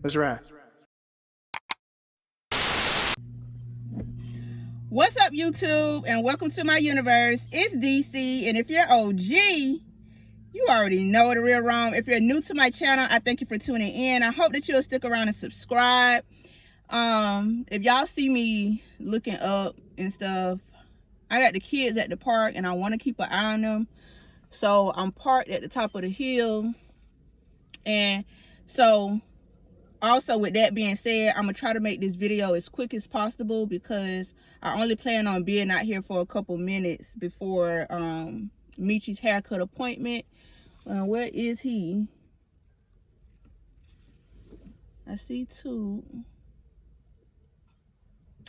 Let's ride. What's up, YouTube, and welcome to my universe. It's DC, and if you're OG, you already know the real wrong. If you're new to my channel, I thank you for tuning in. I hope that you'll stick around and subscribe. If y'all see me looking up and stuff, I got the kids at the park, and I want to keep an eye on them. So I'm parked at the top of the hill, and so also with that being said, I'm gonna try to make this video as quick as possible because I only plan on being out here for a couple minutes before Michi's haircut appointment. Where is he? I see two.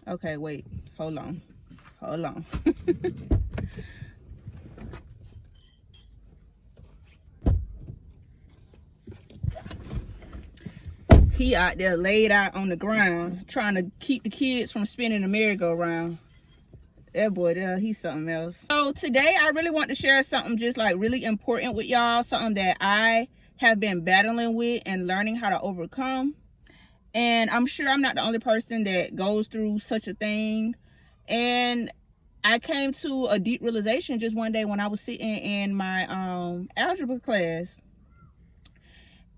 Okay, wait, hold on. He out there laid out on the ground trying to keep the kids from spinning the merry-go-round. That boy there, he's something else. So today I really want to share something just like really important with y'all, something that I have been battling with and learning how to overcome. And I'm sure I'm not the only person that goes through such a thing. And I came to a deep realization just one day when I was sitting in my algebra class.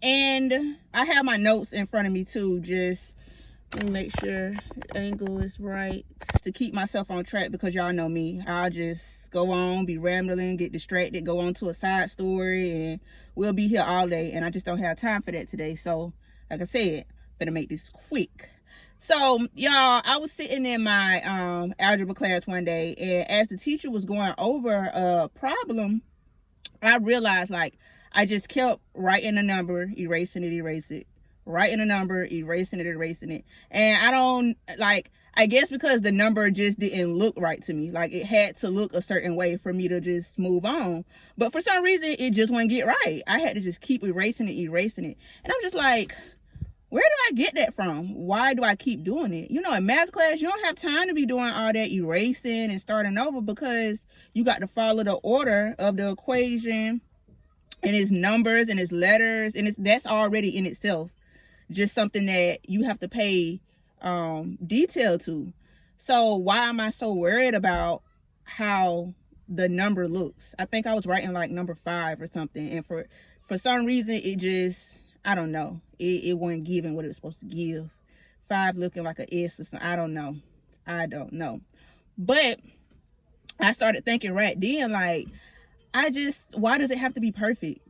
And I have my notes in front of me too, just let me make sure the angle is right to keep myself on track, because y'all know me. I'll just go on, be rambling, get distracted, go on to a side story, and we'll be here all day. And I just don't have time for that today. So, like I said, better make this quick. So, y'all, I was sitting in my algebra class one day, and as the teacher was going over a problem, I realized, like, I just kept writing a number, erasing it, writing a number, erasing it. And I don't, like, I guess because the number just didn't look right to me. Like, it had to look a certain way for me to just move on. But for some reason, it just wouldn't get right. I had to just keep erasing it. And I'm just like, where do I get that from? Why do I keep doing it? You know, in math class, you don't have time to be doing all that erasing and starting over, because you got to follow the order of the equation and its numbers and its letters, and that's already in itself just something that you have to pay detail to. So why am I so worried about how the number looks? I think I was writing like number 5 or something, and for some reason it just, I don't know, it wasn't giving what it was supposed to give. 5 looking like an S or something. I don't know. But I started thinking right then, like, why does it have to be perfect?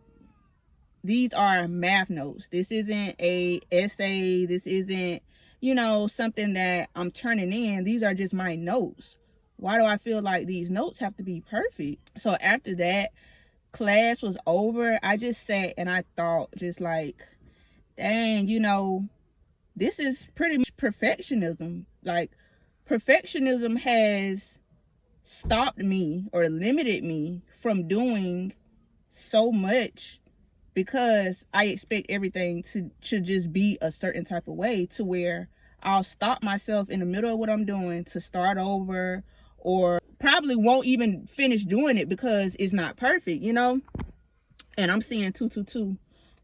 These are math notes. This isn't a essay. This isn't, you know, something that I'm turning in. These are just my notes. Why do I feel like these notes have to be perfect? So after that class was over, I just sat and I thought, just like, dang, you know, this is pretty much perfectionism. Like, perfectionism has stopped me or limited me from doing so much, because I expect everything to just be a certain type of way, to where I'll stop myself in the middle of what I'm doing to start over, or probably won't even finish doing it because it's not perfect, you know. And I'm seeing 222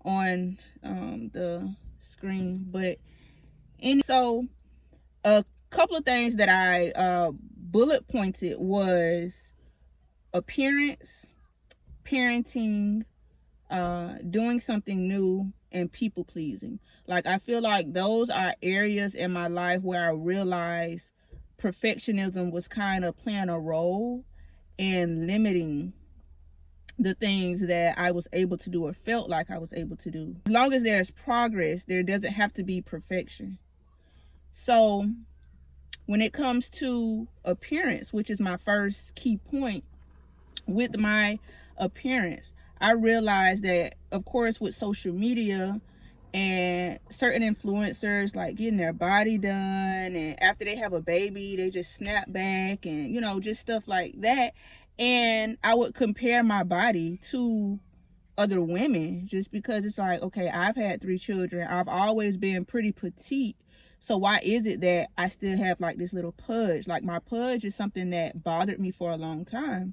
on the screen. But so a couple of things that I bullet pointed was appearance, parenting, doing something new, and people pleasing. Like, I feel like those are areas in my life where I realized perfectionism was kind of playing a role in limiting the things that I was able to do or felt like I was able to do. As long as there's progress, there doesn't have to be perfection. So when it comes to appearance, which is my first key point, with my appearance, I realized that, of course, with social media and certain influencers, like getting their body done, and after they have a baby, they just snap back, and, you know, just stuff like that. And I would compare my body to other women, just because it's like, okay, I've had 3 children. I've always been pretty petite. So why is it that I still have like this little pudge? Like, my pudge is something that bothered me for a long time,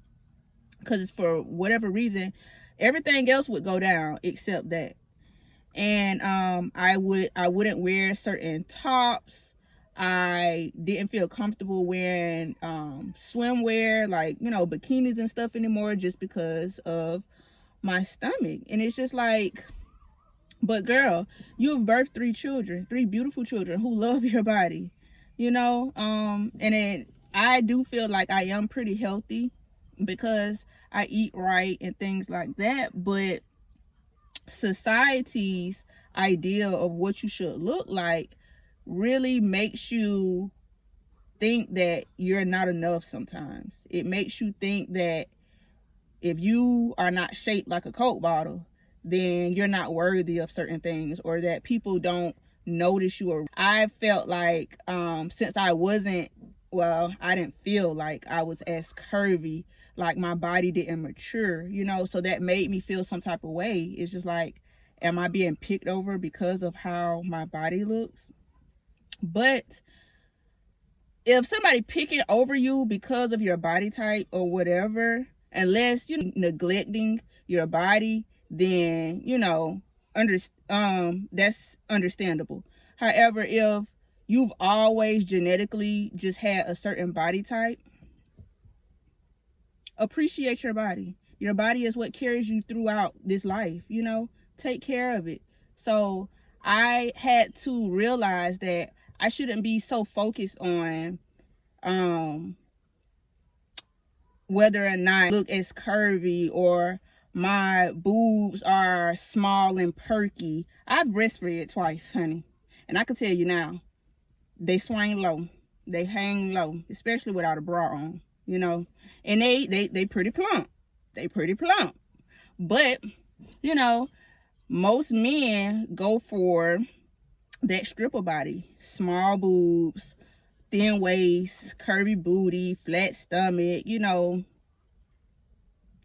because for whatever reason, everything else would go down except that. And I wouldn't wear certain tops. I didn't feel comfortable wearing swimwear, like, you know, bikinis and stuff anymore, just because of my stomach. And it's just like, but girl, you have birthed 3 children, 3 beautiful children who love your body, you know. And then I do feel like I am pretty healthy because I eat right and things like that. But society's idea of what you should look like really makes you think that you're not enough sometimes. It makes you think that if you are not shaped like a Coke bottle, then you're not worthy of certain things, or that people don't notice you. Or I felt like since I wasn't, well, I didn't feel like I was as curvy, like my body didn't mature, you know, so that made me feel some type of way. It's just like, am I being picked over because of how my body looks? But if somebody picking over you because of your body type or whatever, unless you're neglecting your body, then, you know, that's understandable. However, if you've always genetically just had a certain body type, appreciate your body. Your body is what carries you throughout this life, you know. Take care of it. So I had to realize that I shouldn't be so focused on whether or not I look as curvy or my boobs are small and perky. I've breastfed twice, honey, and I can tell you now, they swing low, they hang low, especially without a bra on, you know. And they pretty plump, but you know, most men go for that stripper body, small boobs, thin waist, curvy booty, flat stomach, you know.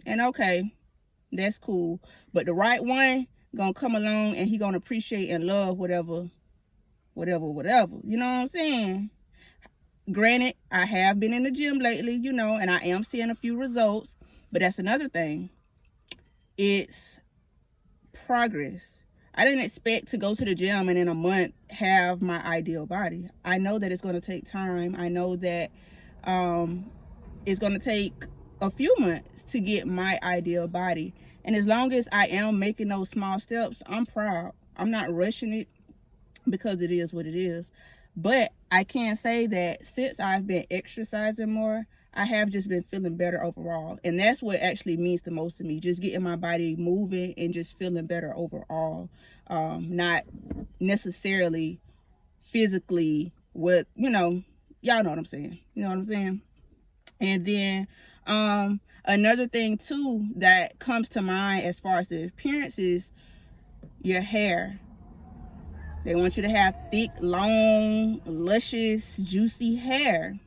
And okay, that's cool. But the right one gonna come along and he gonna appreciate and love whatever. You know what I'm saying? Granted, I have been in the gym lately, you know, and I am seeing a few results, but that's another thing. It's progress. I didn't expect to go to the gym and in a month have my ideal body. I know that it's going to take time. I know that it's going to take a few months to get my ideal body. And as long as I am making those small steps, I'm proud. I'm not rushing it because it is what it is. But I can say that since I've been exercising more, I have just been feeling better overall. And that's what actually means the most to me. Just getting my body moving and just feeling better overall. Not necessarily physically with, you know, y'all know what I'm saying. You know what I'm saying? And then another thing too that comes to mind as far as the appearance is your hair. They want you to have thick, long, luscious, juicy hair.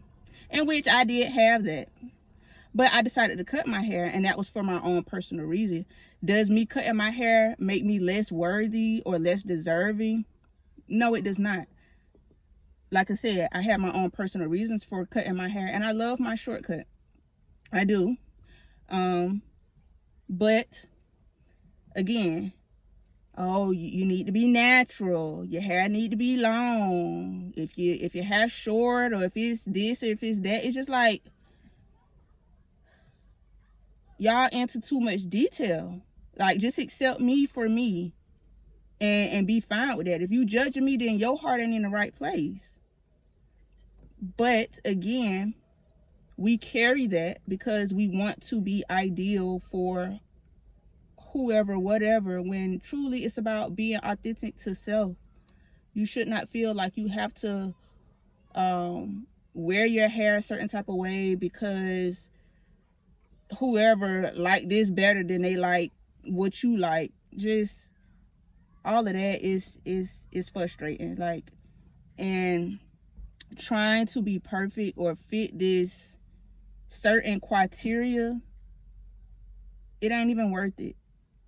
In which I did have that. But I decided to cut my hair, and that was for my own personal reason. Does me cutting my hair make me less worthy or less deserving? No, it does not. Like I said, I have my own personal reasons for cutting my hair, and I love my shortcut. I do. But again, oh, you need to be natural. Your hair need to be long. If your hair's short, or if it's this or if it's that, it's just like y'all into too much detail. Like, just accept me for me and be fine with that. If you judging me, then your heart ain't in the right place. But again, we carry that because we want to be ideal for whoever, whatever, when truly it's about being authentic to self. You should not feel like you have to wear your hair a certain type of way because whoever like this better than they like what you like. Just all of that is frustrating. Like, and trying to be perfect or fit this certain criteria, it ain't even worth it.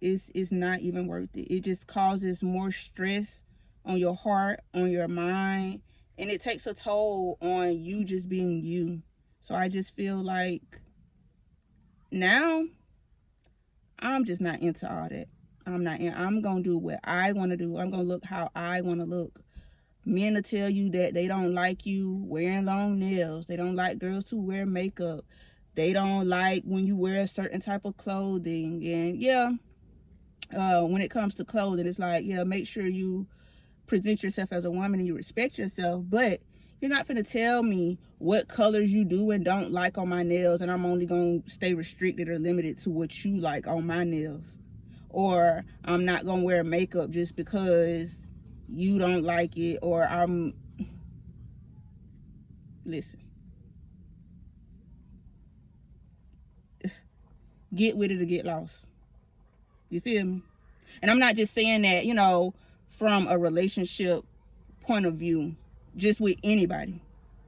It's not even worth it. It just causes more stress on your heart, on your mind, and it takes a toll on you just being you. So I just feel like now I'm just not into all that. I'm gonna do what I want to do. I'm gonna look how I want to look. Men will tell you that they don't like you wearing long nails. They don't like girls who wear makeup. They don't like when you wear a certain type of clothing. And yeah, when it comes to clothing, it's like, yeah, make sure you present yourself as a woman and you respect yourself. But you're not gonna tell me what colors you do and don't like on my nails, and I'm only gonna stay restricted or limited to what you like on my nails. Or I'm not gonna wear makeup just because you don't like it. Or listen, get with it or get lost. You feel me? And I'm not just saying that, from a relationship point of view, just with anybody,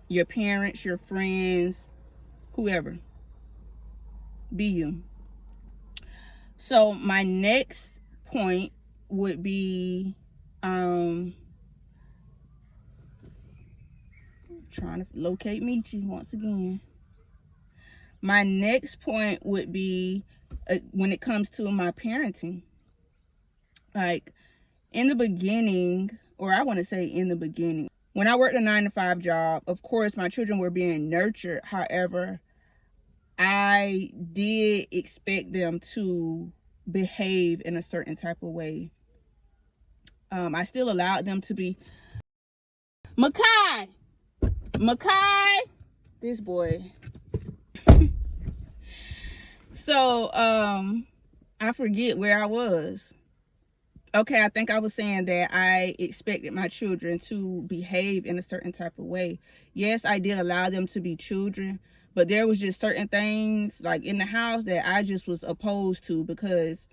your parents, your friends, whoever. Be you. So my next point would be trying to locate Michi once again. My next point would be when it comes to my parenting. Like in the beginning, or I want to say in the beginning, when I worked a 9-to-5 job, of course my children were being nurtured. However, I did expect them to behave in a certain type of way. I still allowed them to be. Makai, this boy. So, I forget where I was. Okay, I think I was saying that I expected my children to behave in a certain type of way. Yes, I did allow them to be children, but there was just certain things like in the house that I just was opposed to, because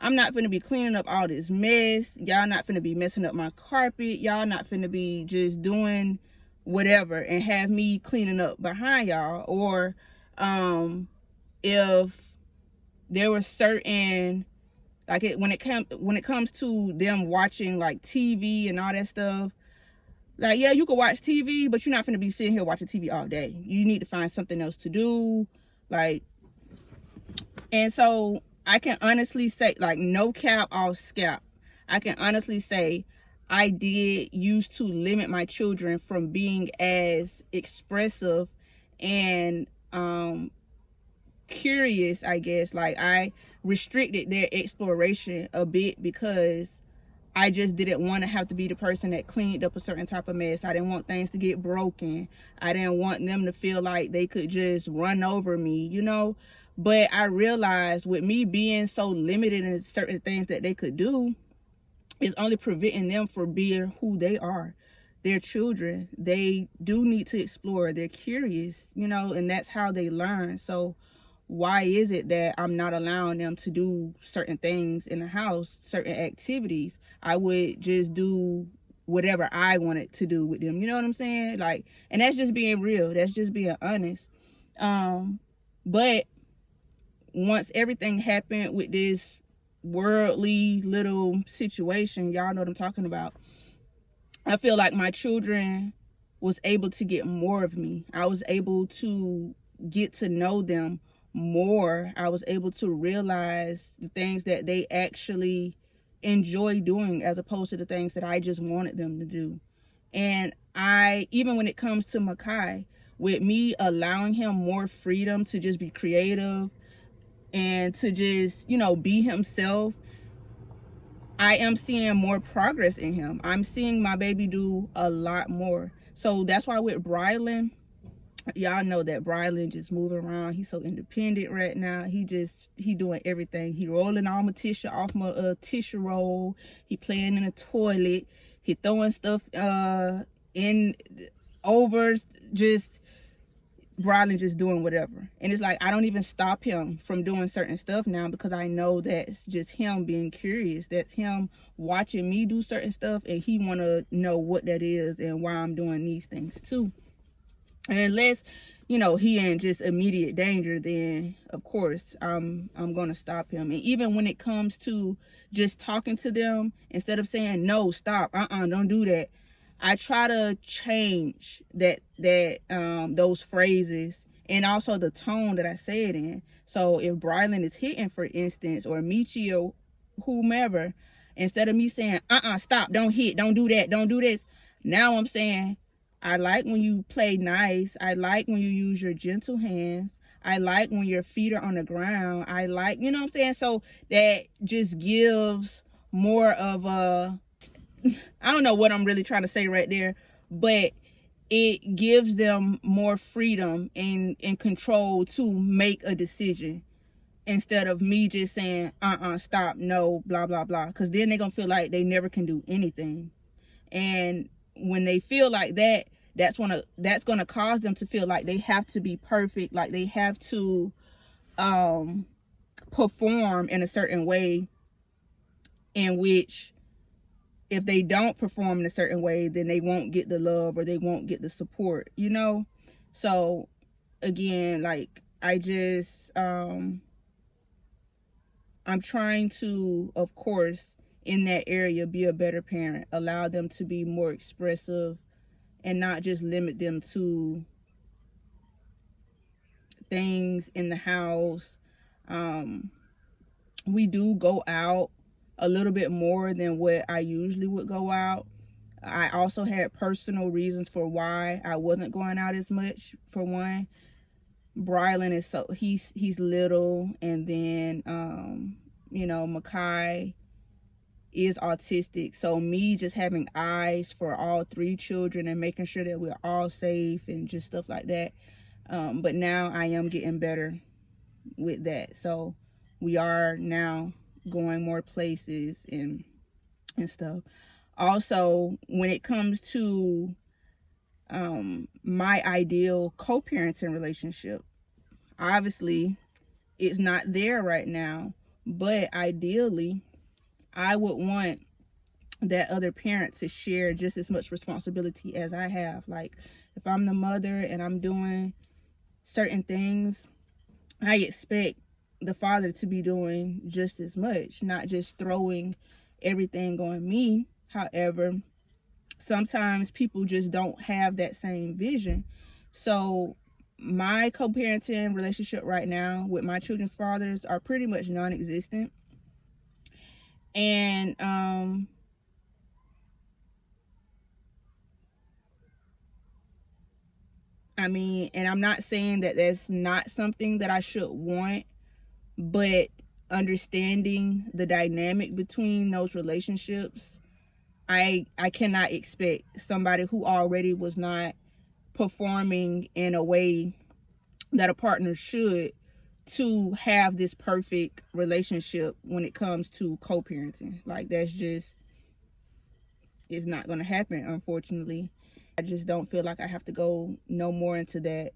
I'm not finna be cleaning up all this mess. Y'all not finna be messing up my carpet. Y'all not finna be just doing whatever and have me cleaning up behind y'all. Or if there were certain, like when it comes to them watching like TV and all that stuff, like, yeah, you can watch TV, but you're not gonna be sitting here watching TV all day. You need to find something else to do. Like, and so I can honestly say, like, no cap, all scalp, I can honestly say I did used to limit my children from being as expressive and curious, I guess. Like, I restricted their exploration a bit because I just didn't want to have to be the person that cleaned up a certain type of mess. I didn't want things to get broken. I didn't want them to feel like they could just run over me, But I realized with me being so limited in certain things that they could do, is only preventing them from being who they are. They're children. They do need to explore. They're curious, and that's how they learn. So why is it that I'm not allowing them to do certain things in the house, certain activities? I would just do whatever I wanted to do with them. You know what I'm saying? Like, and that's just being real. That's just being honest. But once everything happened with this worldly little situation, y'all know what I'm talking about, I feel like my children was able to get more of me. I was able to get to know them more. I was able to realize the things that they actually enjoy doing as opposed to the things that I just wanted them to do. And even when it comes to Makai, with me allowing him more freedom to just be creative and to just, be himself, I am seeing more progress in him. I'm seeing my baby do a lot more. So that's why with Brylan, y'all know that Brylan just moving around. He's so independent right now. He doing everything. He rolling all my tissue off my tissue roll. He playing in the toilet. He throwing stuff in over. Just Brylan just doing whatever. And it's like I don't even stop him from doing certain stuff now, because I know that's just him being curious. That's him watching me do certain stuff, and he want to know what that is and why I'm doing these things too. And unless, he in just immediate danger, then of course I'm gonna stop him. And even when it comes to just talking to them, instead of saying no, stop, don't do that, I try to change those phrases and also the tone that I say it in. So if Brylan is hitting, for instance, or Michi whomever, instead of me saying, stop, don't hit, don't do that, don't do this. Now I'm saying, I like when you play nice. I like when you use your gentle hands. I like when your feet are on the ground. I like, you know what I'm saying? So that just gives more of a, I don't know what I'm really trying to say right there, but it gives them more freedom and control to make a decision, instead of me just saying, stop, no, blah, blah, blah. Because then they're going to feel like they never can do anything. And when they feel like that, that's going to cause them to feel like they have to be perfect, like they have to perform in a certain way, in which if they don't perform in a certain way, then they won't get the love or they won't get the support, you know? So again, like, I just, I'm trying to, of course, in that area, be a better parent, allow them to be more expressive and not just limit them to things in the house. We do go out a little bit more than what I usually would go out. I also had personal reasons for why I wasn't going out as much. For one, Brylan is he's little, and then you know, Makai is autistic, so me just having eyes for all three children and making sure that we're all safe and just stuff like that. But now I am getting better with that, so we are now going more places and stuff. Also, when it comes to my ideal co-parenting relationship, obviously it's not there right now, but ideally I would want that other parent to share just as much responsibility as I have. Like, if I'm the mother and I'm doing certain things, I expect the father to be doing just as much, not just throwing everything on me. However, sometimes people just don't have that same vision. So my co-parenting relationship right now with my children's fathers are pretty much non-existent. And I mean, and I'm not saying that that's not something that I should want, but understanding the dynamic between those relationships, I cannot expect somebody who already was not performing in a way that a partner should to have this perfect relationship when it comes to co-parenting. Like, that's just, it's not going to happen, unfortunately. I just don't feel like I have to go no more into that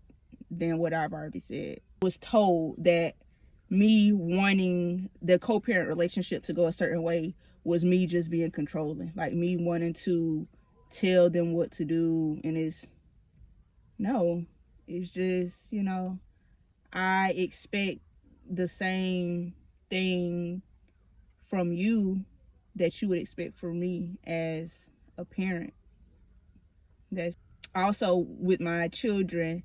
than what I've already said. I was told that me wanting the co-parent relationship to go a certain way was me just being controlling, like me wanting to tell them what to do. And it's just, you know, I expect the same thing from you that you would expect from me as a parent. That's also with my children.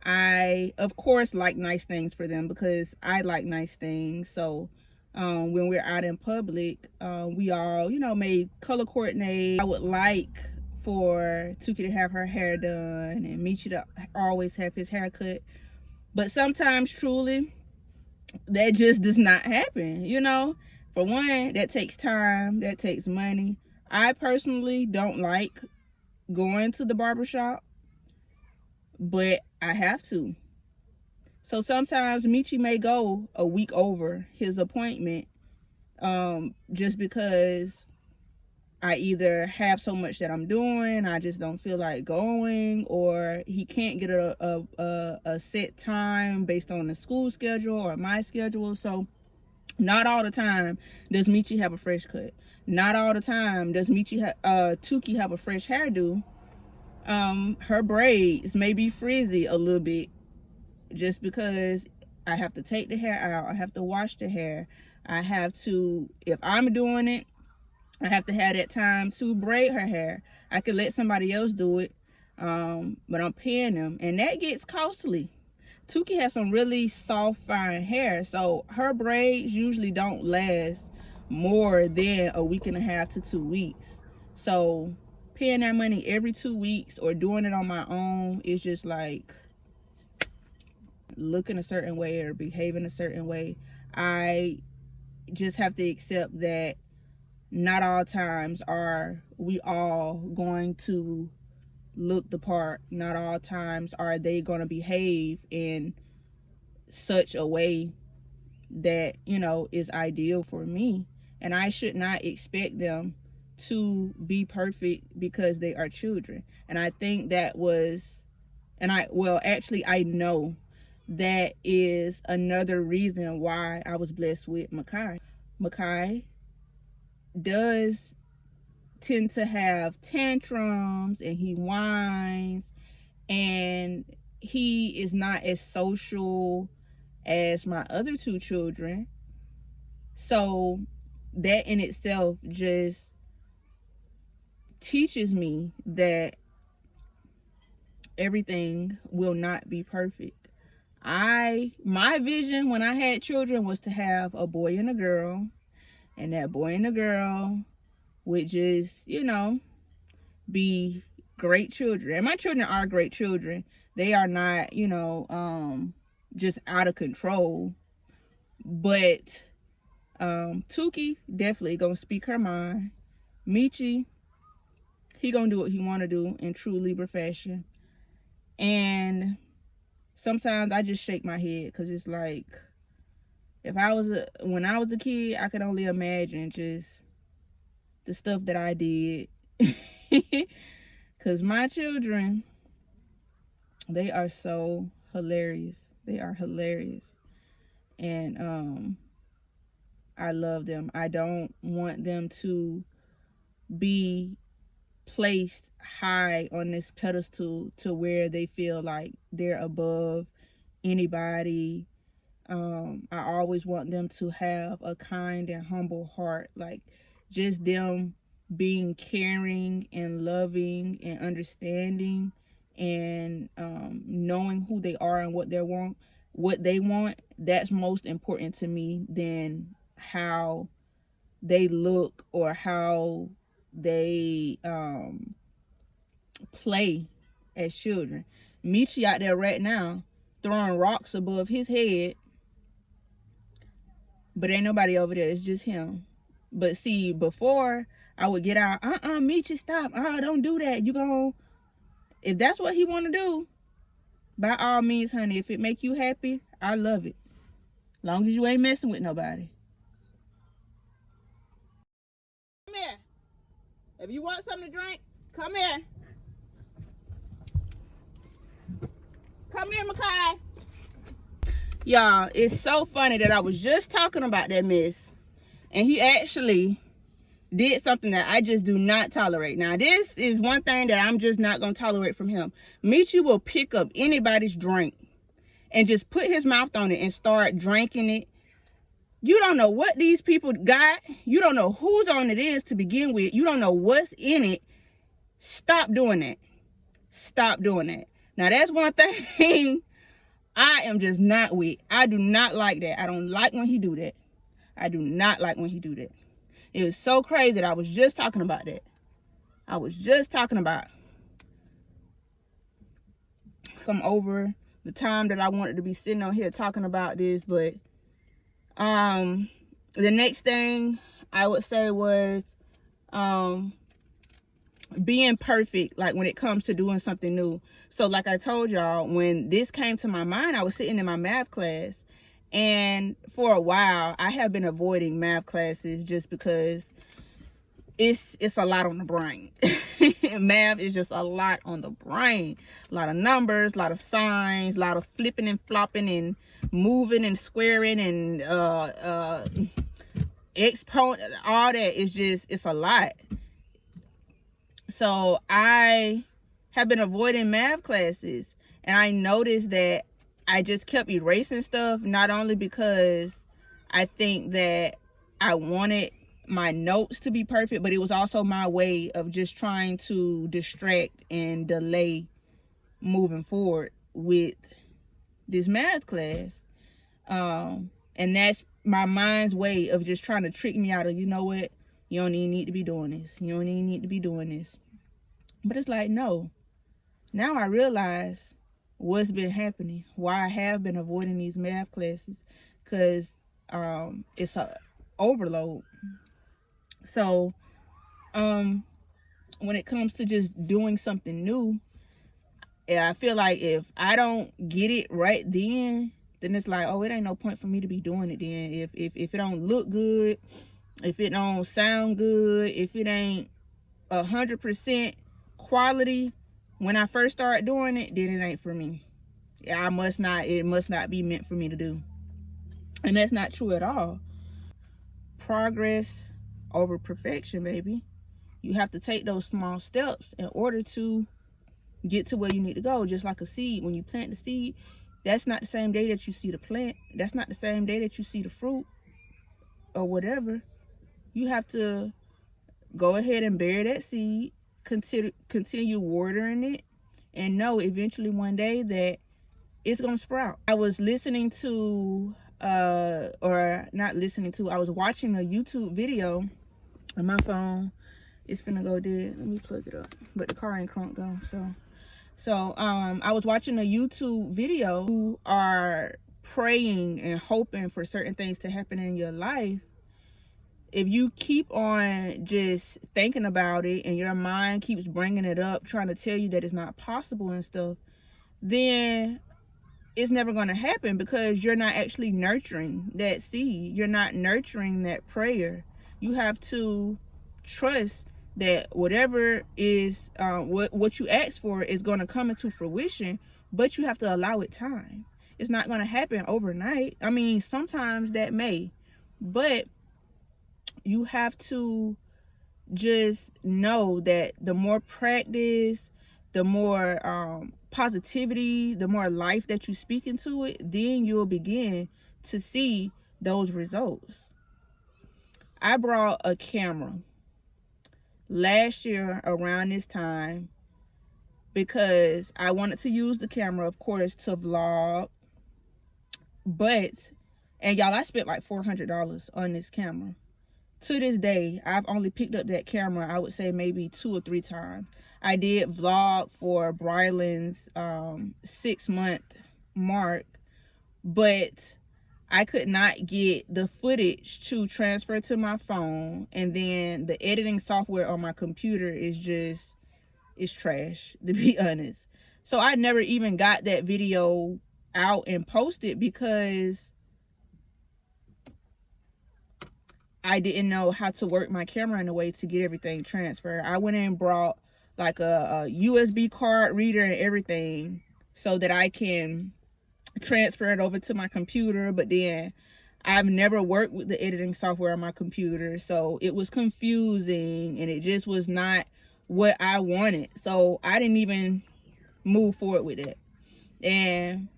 I, of course, like nice things for them because I like nice things. So when we're out in public, we all, you know, may color coordinate. I would like for Tuki to have her hair done and Michi to always have his hair cut. But sometimes, truly, that just does not happen, you know? For one, that takes time, that takes money. I personally don't like going to the barbershop, but I have to. So sometimes Michi may go a week over his appointment just because I either have so much that I'm doing, I just don't feel like going, or he can't get a set time based on the school schedule or my schedule. So not all the time does Michi have a fresh cut. Not all the time does Tuki have a fresh hairdo. Her braids may be frizzy a little bit just because I have to take the hair out. I have to wash the hair. I have to, if I'm doing it, I have to have that time to braid her hair. I could let somebody else do it, but I'm paying them, and that gets costly. Tuki has some really soft, fine hair, so her braids usually don't last more than a week and a half to 2 weeks. So paying that money every 2 weeks or doing it on my own is just like looking a certain way or behaving a certain way. I just have to accept that not all times are we all going to look the part. Not all times are they going to behave in such a way that, you know, is ideal for me. And I should not expect them to be perfect because they are children. And I think that was, actually I know that is another reason why I was blessed with Makai. Makai does tend to have tantrums and he whines, and he is not as social as my other 2 children. So that in itself just teaches me that everything will not be perfect. My vision when I had children was to have a boy and a girl, and that boy and a girl would just, you know, be great children. And my children are great children. They are not, you know, just out of control. But Tuki definitely gonna speak her mind. Michi, he gonna do what he wanna do in true Libra fashion. And sometimes I just shake my head because it's like, when I was a kid, I could only imagine just the stuff that I did. Because my children, they are so hilarious. They are hilarious. And I love them. I don't want them to be placed high on this pedestal to where they feel like they're above anybody. I always want them to have a kind and humble heart, like just them being caring and loving and understanding and knowing who they are and what they want. That's most important to me than how they look or how they play as children. Michi out there right now throwing rocks above his head, but ain't nobody over there. It's just him. But see, before I would get out, Michi, stop. Don't do that. If that's what he want to do, by all means, honey, if it make you happy, I love it. Long as you ain't messing with nobody. Come here. If you want something to drink, come here. Come here, Makai. Y'all, it's so funny that I was just talking about that mess, and he actually did something that I just do not tolerate. Now, this is one thing that I'm just not going to tolerate from him. Michi will pick up anybody's drink and just put his mouth on it and start drinking it. You don't know what these people got. You don't know whose on it is to begin with. You don't know what's in it. Stop doing that. Stop doing that. Now, that's one thing I am just not with. I do not like that. I don't like when he do that. I do not like when he do that. It was so crazy that I was just talking about that. I was just talking about come over the time that I wanted to be sitting on here talking about this. But the next thing I would say was being perfect, like when it comes to doing something new. So like I told y'all, when this came to my mind, I was sitting in my math class, and for a while I have been avoiding math classes just because it's a lot on the brain. Math is just a lot on the brain. A lot of numbers, a lot of signs, a lot of flipping and flopping and moving and squaring and exponent, all that is just, it's a lot. So I have been avoiding math classes, and I noticed that I just kept erasing stuff, not only because I think that I wanted my notes to be perfect, but it was also my way of just trying to distract and delay moving forward with this math class. And that's my mind's way of just trying to trick me out of, you know what, you don't even need to be doing this, you don't even need to be doing this. But it's like, no, now I realize what's been happening, why I have been avoiding these math classes, because it's a overload. So when it comes to just doing something new, I feel like if I don't get it right then it's like, oh, it ain't no point for me to be doing it then. If it don't look good, if it don't sound good, if it ain't 100% quality when I first start doing it, then it ain't for me. It must not be meant for me to do. And that's not true at all. Progress over perfection, baby. You have to take those small steps in order to get to where you need to go. Just like a seed, when you plant the seed, that's not the same day that you see the plant. That's not the same day that you see the fruit or whatever. You have to go ahead and bury that seed, continue watering it, and know eventually one day that it's gonna sprout. I was listening to I was watching a YouTube video on my phone. It's finna go dead. Let me plug it up. But the car ain't crunked though, so I was watching a YouTube video. You are praying and hoping for certain things to happen in your life. If you keep on just thinking about it and your mind keeps bringing it up, trying to tell you that it's not possible and stuff, then it's never going to happen, because you're not actually nurturing that seed. You're not nurturing that prayer. You have to trust that whatever is what you ask for is going to come into fruition, but you have to allow it time. It's not going to happen overnight. I mean, sometimes that may, but you have to just know that the more practice, the more positivity, the more life that you speak into it, then you'll begin to see those results. I brought a camera last year around this time because I wanted to use the camera, of course, to vlog. And y'all, I spent like $400 on this camera. To this day, I've only picked up that camera, I would say maybe 2 or 3 times. I did vlog for Bryland's 6-month mark, but I could not get the footage to transfer to my phone, and then the editing software on my computer is trash, to be honest. So I never even got that video out and posted because I didn't know how to work my camera in a way to get everything transferred. I went and brought like a USB card reader and everything so that I can transfer it over to my computer, but then I've never worked with the editing software on my computer, so it was confusing and it just was not what I wanted. So I didn't even move forward with it. And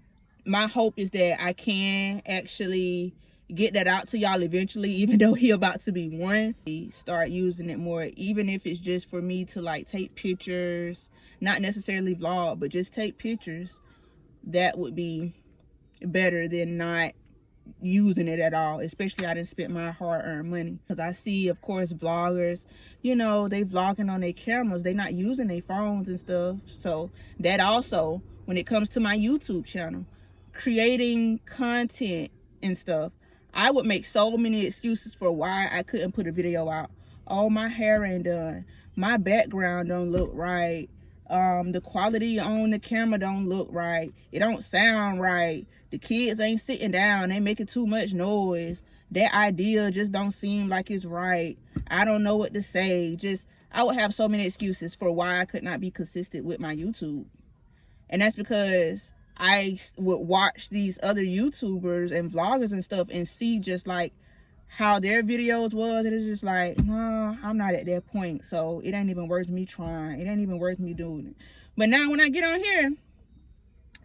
my hope is that I can actually get that out to y'all eventually, even though he about to be 1. Start using it more, even if it's just for me to like take pictures, not necessarily vlog, but just take pictures. That would be better than not using it at all, especially I didn't spend my hard-earned money. Because I see, of course, vloggers, you know, they vlogging on their cameras, they not using their phones and stuff. So that also, when it comes to my YouTube channel, creating content and stuff, I would make so many excuses for why I couldn't put a video out. Oh, my hair ain't done, my background don't look right, the quality on the camera don't look right, it don't sound right, the kids ain't sitting down, they making too much noise, that idea just don't seem like it's right, I don't know what to say. I would have so many excuses for why I could not be consistent with my YouTube. And that's because I would watch these other YouTubers and vloggers and stuff and see just like how their videos was, and it's just like, no, I'm not at that point, so it ain't even worth me trying, it ain't even worth me doing it. But now when I get on here,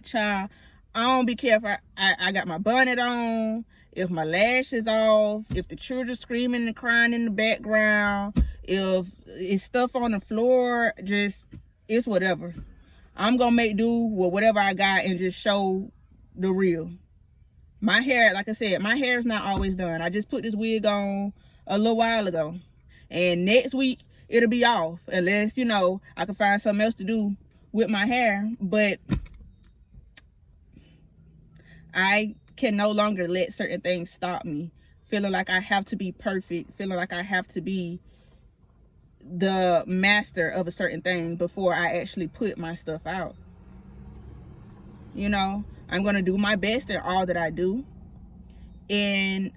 child, I don't be careful. I got my bonnet on, if my lash is off, if the children screaming and crying in the background, if it's stuff on the floor, it's whatever. I'm gonna make do with whatever I got and just show the real. My hair, like I said, my hair is not always done. I just put this wig on a little while ago, and next week it'll be off, unless, you know, I can find something else to do with my hair. But I can no longer let certain things stop me, feeling like I have to be perfect, feeling like I have to be the master of a certain thing before I actually put my stuff out. You know, I'm going to do my best in all that I do. And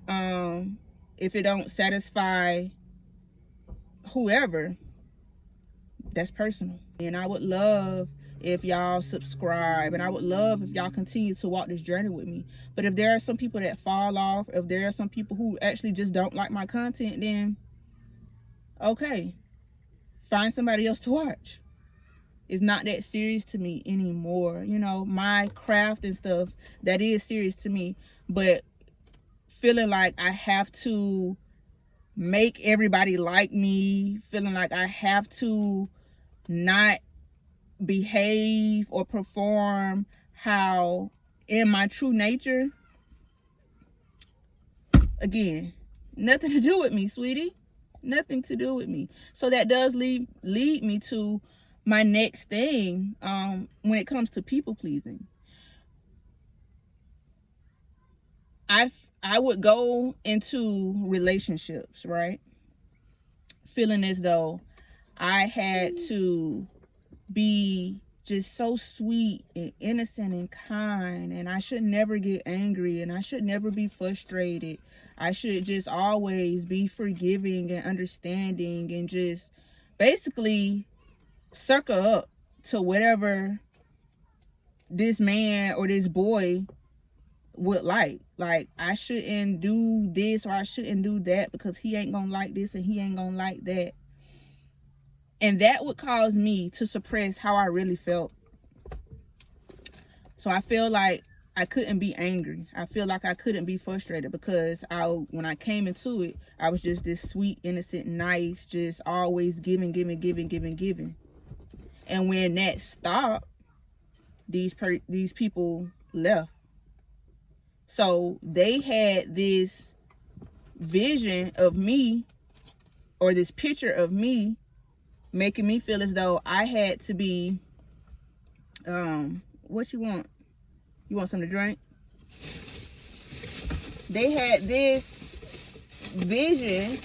if it don't satisfy whoever, that's personal. And I would love if y'all subscribe, and I would love if y'all continue to walk this journey with me. But if there are some people that fall off, if there are some people who actually just don't like my content, then okay, find somebody else to watch. It's not that serious to me anymore. You know, my craft and stuff, that is serious to me. But feeling like I have to make everybody like me, feeling like I have to not behave or perform how in my true nature, again, nothing to do with me, sweetie. Nothing to do with me. So that does lead me to my next thing when it comes to people pleasing. I would go into relationships, right, feeling as though I had to be just so sweet and innocent and kind, and I should never get angry, and I should never be frustrated. I should just always be forgiving and understanding, and just basically circle up to whatever this man or this boy would like. Like, I shouldn't do this or I shouldn't do that because he ain't gonna like this and he ain't gonna like that. And that would cause me to suppress how I really felt. So I feel like I couldn't be angry. I feel like I couldn't be frustrated because when I came into it, I was just this sweet, innocent, nice, just always giving. And when that stopped, these people left. So they had this vision of me, or this picture of me, making me feel as though I had to be, what you want? You want something to drink? They had this vision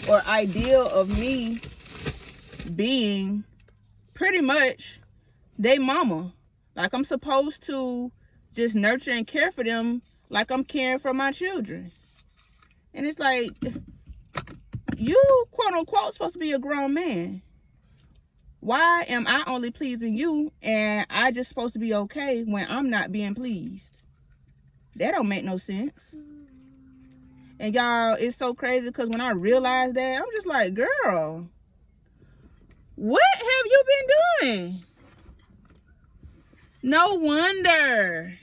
or ideal of me being pretty much they mama. Like, I'm supposed to just nurture and care for them like I'm caring for my children. And it's like, you, quote unquote, supposed to be a grown man. Why am I only pleasing you and I just supposed to be okay when I'm not being pleased? That don't make no sense. And y'all, it's so crazy because when I realized that, I'm just like, girl, what have you been doing? No wonder.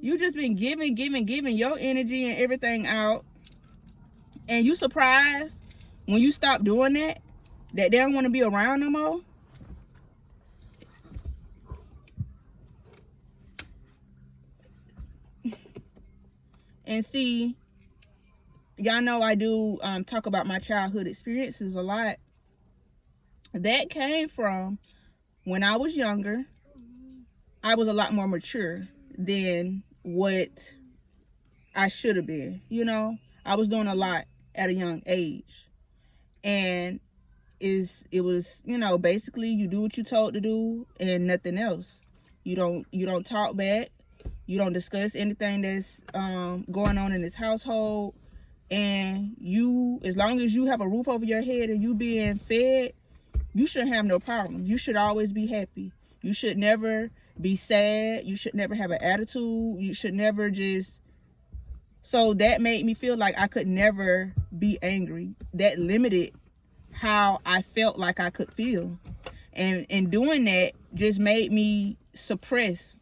You just been giving your energy and everything out. And you surprised when you stop doing that they don't want to be around no more? And see, y'all know I do talk about my childhood experiences a lot. That came from when I was younger. I was a lot more mature than what I should have been. You know, I was doing a lot at a young age. And it was, you know, basically you do what you're told to do and nothing else. You don't talk back. You don't discuss anything that's going on in this household. And you, as long as you have a roof over your head and you being fed, you shouldn't have no problem. You should always be happy. You should never be sad. You should never have an attitude. You should never just... So that made me feel like I could never be angry. That limited how I felt like I could feel. And doing that just made me suppress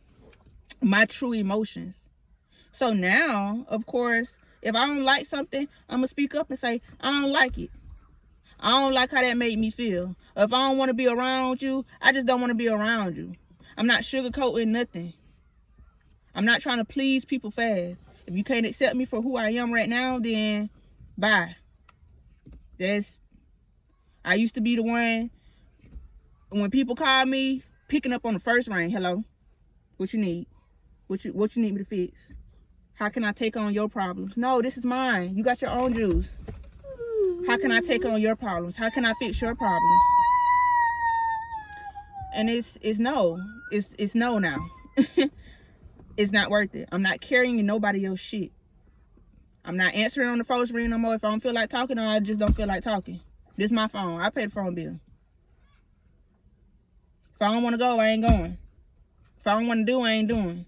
my true emotions. So now, of course, if I don't like something, I'm going to speak up and say, I don't like it. I don't like how that made me feel. If I don't want to be around you, I just don't want to be around you. I'm not sugarcoating nothing. I'm not trying to please people fast. If you can't accept me for who I am right now, then bye. I used to be the one, when people call me, picking up on the first ring. Hello, what you need? What you need me to fix? How can I take on your problems? No, this is mine. You got your own juice. How can I take on your problems? How can I fix your problems? And it's no. It's no now. It's not worth it. I'm not carrying nobody else's shit. I'm not answering on the first ring no more. If I don't feel like talking, or I just don't feel like talking. This is my phone. I pay the phone bill. If I don't want to go, I ain't going. If I don't want to do, I ain't doing.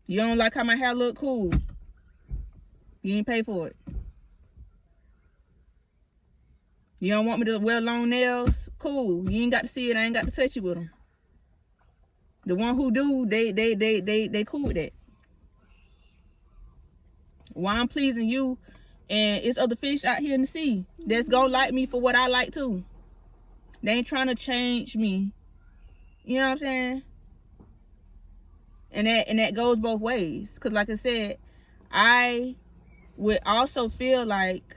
You don't like how my hair look? Cool. You ain't pay for it. You don't want me to wear long nails? Cool. You ain't got to see it. I ain't got to touch you with them. The one who do, they cool with that. Why I'm pleasing you, and it's other fish out here in the sea that's gonna like me for what I like too. They ain't trying to change me. You know what I'm saying? And that goes both ways. Cause like I said, I would also feel like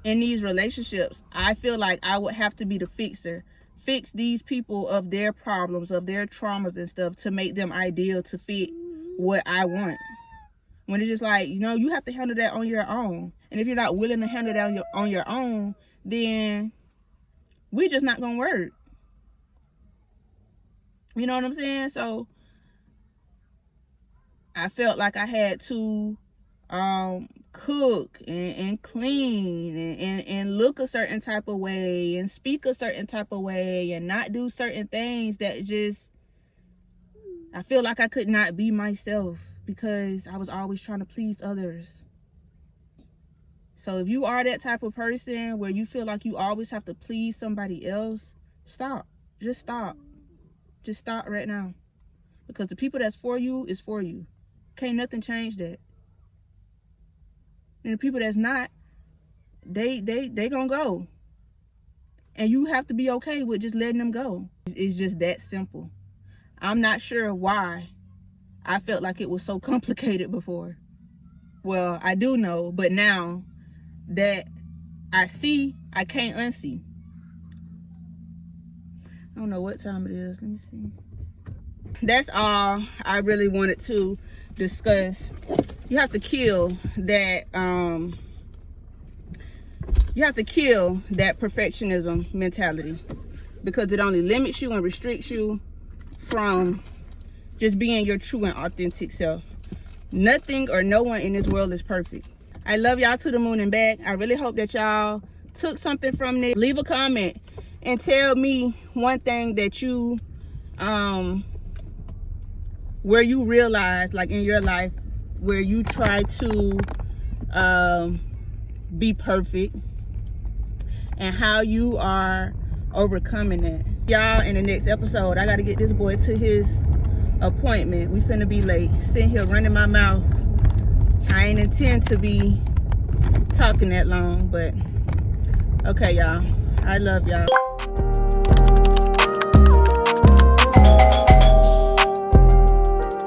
in these relationships, I feel like I would have to be the fixer. Fix these people of their problems, of their traumas and stuff, to make them ideal to fit what I want. When it's just like, you know, you have to handle that on your own. And if you're not willing to handle that on your own, then we just not gonna work. You know what I'm saying? So I felt like I had to cook and clean and look a certain type of way and speak a certain type of way and not do certain things that just, I feel like I could not be myself because I was always trying to please others. So if you are that type of person where you feel like you always have to please somebody else, stop. Just stop. Just stop right now. Because the people that's for you is for you. Can't nothing change that. And the people that's not, they gonna go. And you have to be okay with just letting them go. It's just that simple. I'm not sure why I felt like it was so complicated before. Well, I do know, but now that I see, I can't unsee. I don't know what time it is. Let me see. That's all I really wanted to discuss. You have to kill that perfectionism mentality, because it only limits you and restricts you from just being your true and authentic self. Nothing or no one in this world is perfect. I love y'all to the moon and back. I really hope that y'all took something from this. Leave a comment and tell me one thing that you where you realize, like in your life, where you try to be perfect and how you are overcoming that. Y'all, in the next episode, I gotta get this boy to his appointment. We finna be late. Sitting here running my mouth. I ain't intend to be talking that long, but okay, y'all. I love y'all.